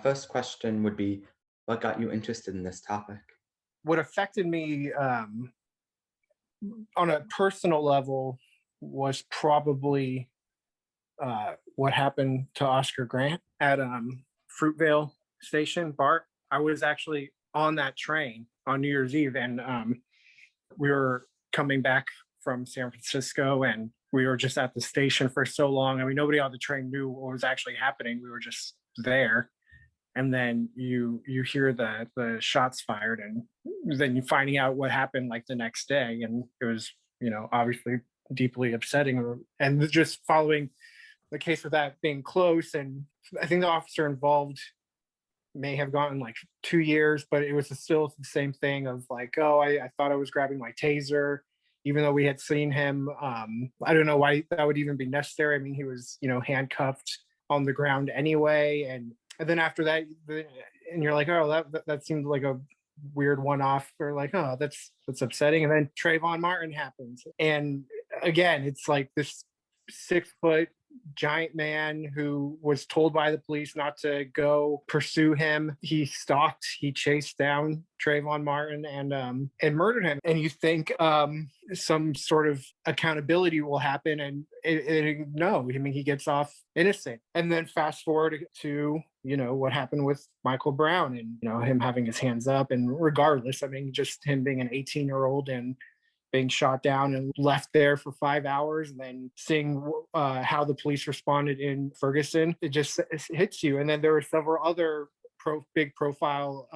First question would be, what got you interested in this topic? What affected me on a personal level was probably what happened to Oscar Grant at Fruitvale Station, BART. I was actually on that train on New Year's Eve, and we were coming back from San Francisco, and we were just at the station for so long. I mean, nobody on the train knew what was actually happening. We were just there, and then you hear the shots fired, and then you finding out what happened like the next day, and it was obviously deeply upsetting, and just following the case with that being close. And I think the officer involved may have gotten like 2 years, but it was still the same thing of like, oh, I thought I was grabbing my taser, even though we had seen him. I don't know why that would even be necessary. I mean, he was, handcuffed on the ground anyway. And then after that, and you're like, oh, that seemed like a weird one-off, or like, oh, that's upsetting. And then Trayvon Martin happens. And again, it's like this 6 foot giant man who was told by the police not to go pursue him. He chased down Trayvon Martin and murdered him. And you think some sort of accountability will happen, and no, I mean, he gets off innocent. And then fast forward to what happened with Michael Brown, and him having his hands up, and regardless, I mean, just him being an 18-year-old and being shot down and left there for 5 hours, and then seeing how the police responded in Ferguson, it just hits you. And then there were several other big profile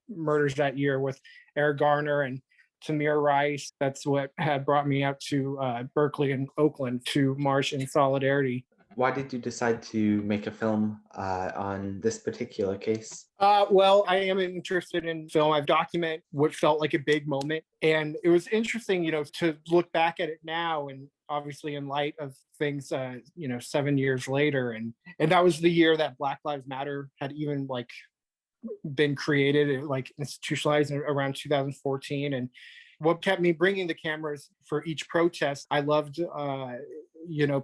murders that year with Eric Garner and Tamir Rice. That's what had brought me out to Berkeley and Oakland to march in solidarity. Why did you decide to make a film on this particular case? Well, I am interested in film. I've documented what felt like a big moment. And it was interesting, to look back at it now, and obviously in light of things, 7 years later. And that was the year that Black Lives Matter had even like been created, like institutionalized around 2014. And what kept me bringing the cameras for each protest, I loved,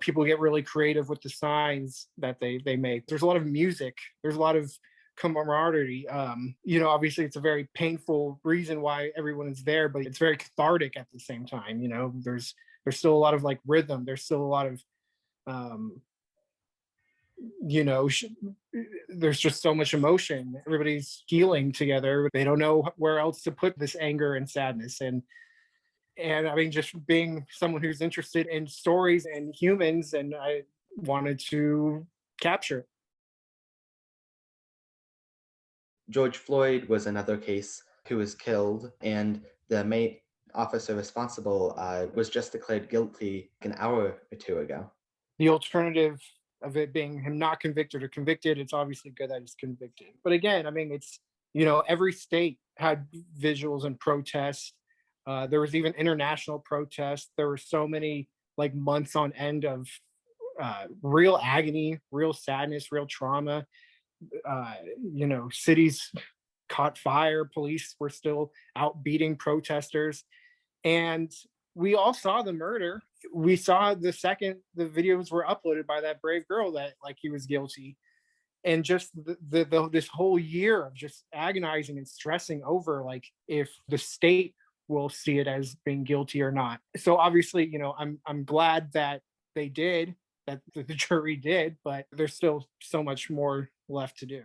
people get really creative with the signs that they make. There's a lot of music. There's a lot of camaraderie. Obviously it's a very painful reason why everyone is there, but it's very cathartic at the same time. There's still a lot of like rhythm. There's still a lot of, there's just so much emotion. Everybody's healing together. They don't know where else to put this anger and sadness. And I mean, just being someone who's interested in stories and humans, and I wanted to capture it. George Floyd was another case who was killed, and the main officer responsible was just declared guilty an hour or two ago. The alternative of it being him not convicted or convicted, it's obviously good that he's convicted. But again, I mean, it's, every state had visuals and protests. There was even international protests. There were so many like months on end of real agony, real sadness, real trauma. Cities caught fire. Police were still out beating protesters. And we all saw the murder. We saw the second the videos were uploaded by that brave girl that like he was guilty. And just this whole year of just agonizing and stressing over like if the state will see it as being guilty or not. So obviously, I'm glad that they did, that the jury did, but there's still so much more left to do.